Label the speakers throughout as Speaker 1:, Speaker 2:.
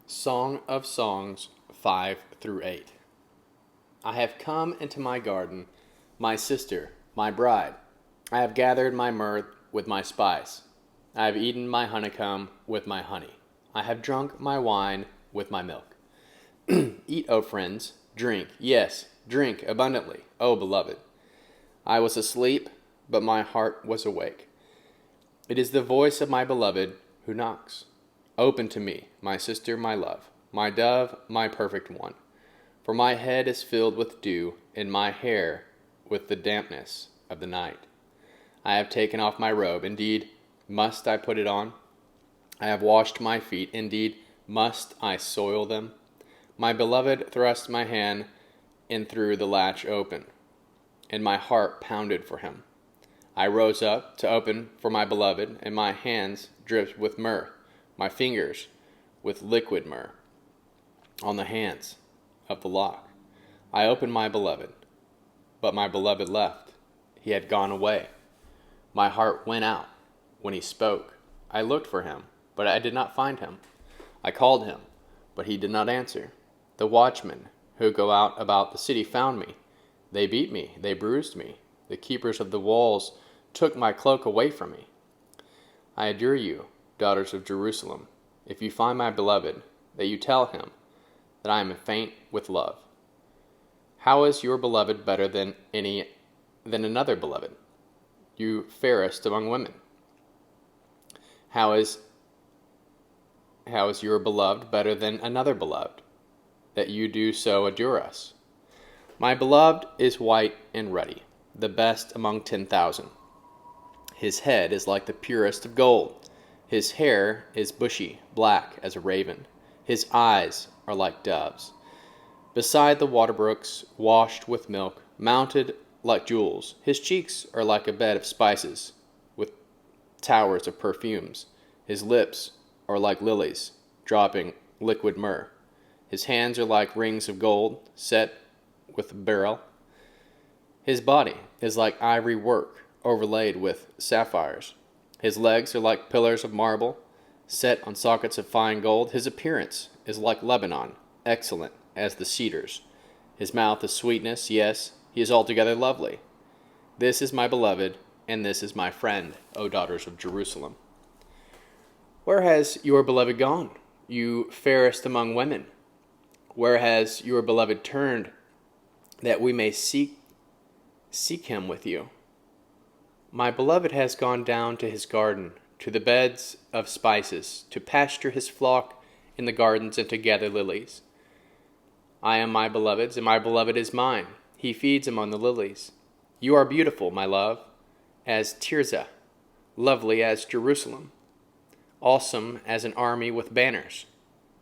Speaker 1: Song of Songs 5 through 8. I have come into my garden, my sister, my bride. I have gathered my myrrh with my spice. I have eaten my honeycomb with my honey. I have drunk my wine with my milk. Eat, O friends, drink, yes, drink abundantly, O beloved. I was asleep, but my heart was awake. It is the voice of my beloved who knocks. Open to me, my sister, my love, my dove, my perfect one. For my head is filled with dew, and my hair with the dampness of the night. I have taken off my robe, indeed, must I put it on? I have washed my feet, indeed, must I soil them? My beloved thrust my hand in through the latch open, and my heart pounded for him. I rose up to open for my beloved, and my hands dripped with myrrh, my fingers with liquid myrrh on the hands of the lock. I opened my beloved, but my beloved left. He had gone away. My heart went out when he spoke. I looked for him, but I did not find him. I called him, but he did not answer. The watchmen who go out about the city found me. They beat me, they bruised me. The keepers of the walls took my cloak away from me. I adjure you, daughters of Jerusalem, if you find my beloved, that you tell him that I am faint with love. How is your beloved better than another beloved, you fairest among women? How is your beloved better than another beloved, that you do so adjure us? My beloved is white and ruddy, the best among 10,000. His head is like the purest of gold. His hair is bushy, black as a raven. His eyes are like doves. Beside the water brooks, washed with milk, mounted like jewels. His cheeks are like a bed of spices, with towers of perfumes. His lips are like lilies, dropping liquid myrrh. His hands are like rings of gold, set with beryl. His body is like ivory work, overlaid with sapphires. His legs are like pillars of marble, set on sockets of fine gold. His appearance is like Lebanon, excellent as the cedars. His mouth is sweetness, yes, he is altogether lovely. This is my beloved, and this is my friend, O daughters of Jerusalem. Where has your beloved gone, you fairest among women? Where has your beloved turned, that we may seek him with you? My beloved has gone down to his garden, to the beds of spices, to pasture his flock in the gardens and to gather lilies. I am my beloved's, and my beloved is mine. He feeds among the lilies. You are beautiful, my love, as Tirzah, lovely as Jerusalem, awesome as an army with banners.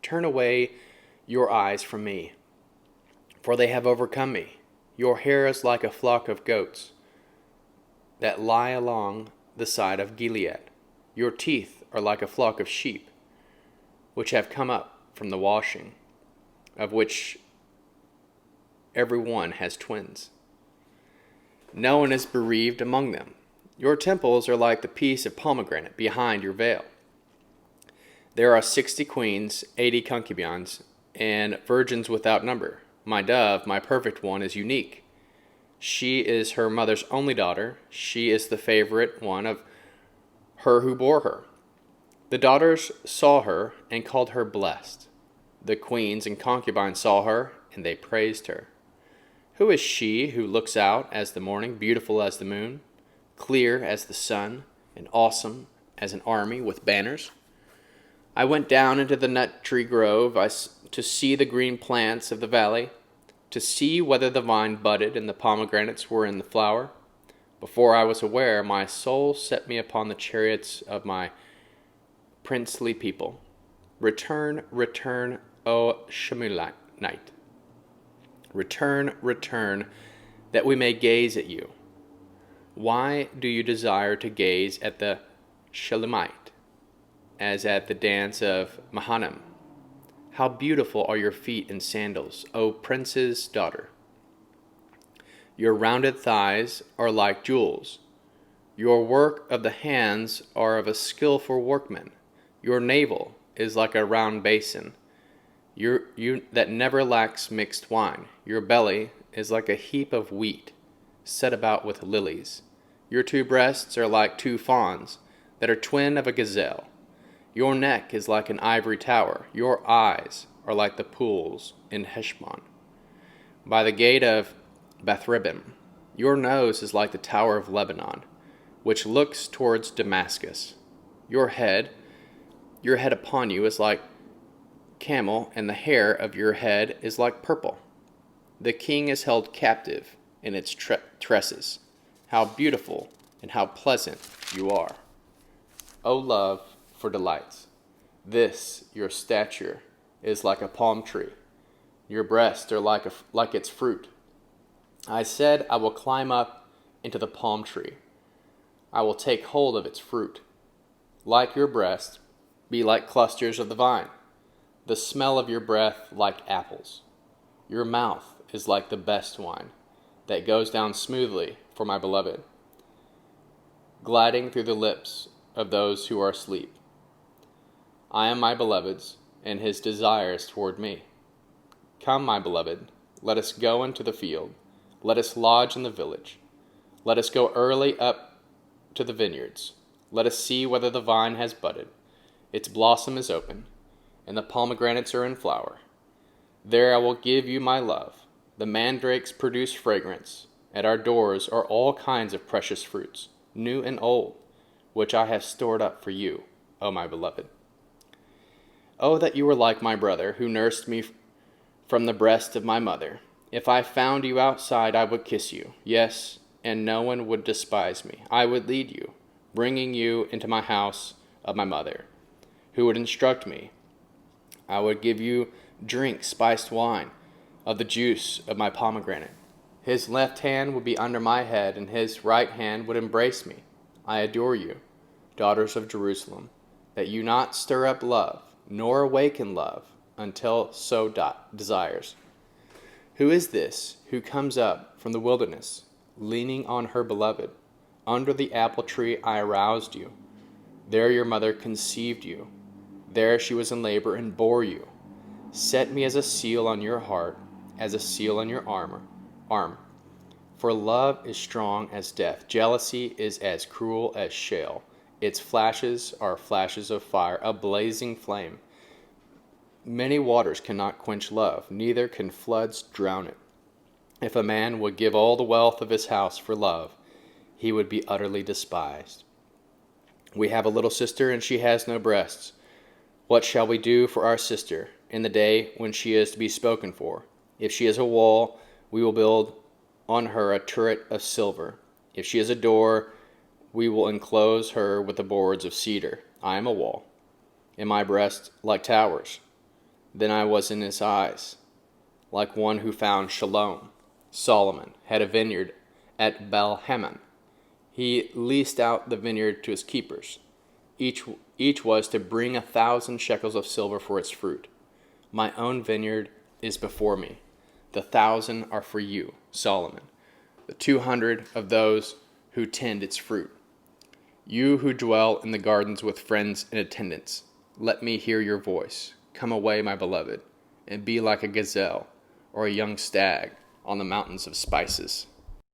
Speaker 1: Turn away your eyes from me, for they have overcome me. Your hair is like a flock of goats that lie along the side of Gilead. Your teeth are like a flock of sheep, which have come up from the washing, of which every one has twins. No one is bereaved among them. Your temples are like the piece of pomegranate behind your veil. There are 60 queens, 80 concubines, and virgins without number. My dove, my perfect one, is unique. She is her mother's only daughter. She is the favorite one of her who bore her. The daughters saw her and called her blessed. The queens and concubines saw her, and they praised her. Who is she who looks out as the morning, beautiful as the moon, clear as the sun, and awesome as an army with banners? I went down into the nut tree grove to see the green plants of the valley, to see whether the vine budded and the pomegranates were in the flower. Before I was aware, my soul set me upon the chariots of my princely people. Return, return, O Shemuelite. Return, return, that we may gaze at you. Why do you desire to gaze at the Shelemite, as at the dance of Mahanaim? How beautiful are your feet in sandals, O prince's daughter! Your rounded thighs are like jewels. Your work of the hands are of a skillful workman. Your navel is like a round basin. You that never lacks mixed wine. Your belly is like a heap of wheat set about with lilies. Your two breasts are like two fawns that are twin of a gazelle. Your neck is like an ivory tower. Your eyes are like the pools in Heshbon. By the gate of Bethribim, your nose is like the tower of Lebanon, which looks towards Damascus. Your head upon you is like camel, and the hair of your head is like purple. The king is held captive in its tresses. How beautiful and how pleasant you are, O love for delights. This your stature is like a palm tree. Your breasts are like its fruit. I said, I will climb up into the palm tree. I will take hold of its fruit. Like your breast, be like clusters of the vine. The smell of your breath like apples. Your mouth is like the best wine that goes down smoothly for my beloved, gliding through the lips of those who are asleep. I am my beloved's, and his desire is toward me. Come, my beloved, let us go into the field. Let us lodge in the village. Let us go early up to the vineyards. Let us see whether the vine has budded. Its blossom is open, and the pomegranates are in flower. There I will give you my love. The mandrakes produce fragrance. At our doors are all kinds of precious fruits, new and old, which I have stored up for you, O my beloved. Oh, that you were like my brother, who nursed me from the breast of my mother. If I found you outside, I would kiss you. Yes, and no one would despise me. I would lead you, bringing you into my house of my mother, who would instruct me. I would give you drink spiced wine of the juice of my pomegranate. His left hand would be under my head, and his right hand would embrace me. I adore you, daughters of Jerusalem, that you not stir up love, nor awaken love, until so desires. Who is this who comes up from the wilderness, leaning on her beloved? Under the apple tree I aroused you. There your mother conceived you. There she was in labor and bore you. Set me as a seal on your heart, as a seal on your arm. For love is strong as death. Jealousy is as cruel as Sheol. Its flashes are flashes of fire, a blazing flame. Many waters cannot quench love, neither can floods drown it. If a man would give all the wealth of his house for love, he would be utterly despised. We have a little sister, and she has no breasts. What shall we do for our sister in the day when she is to be spoken for? If she is a wall, we will build on her a turret of silver. If she is a door, we will enclose her with the boards of cedar. I am a wall, and my breasts like towers. Then I was in his eyes, like one who found Shalom. Solomon had a vineyard at Baal-Hamon. He leased out the vineyard to his keepers. Each was to bring 1,000 shekels of silver for its fruit. My own vineyard is before me. The 1,000 are for you, Solomon, the 200 of those who tend its fruit. You who dwell in the gardens with friends and attendants, let me hear your voice. Come away, my beloved, and be like a gazelle or a young stag on the mountains of spices.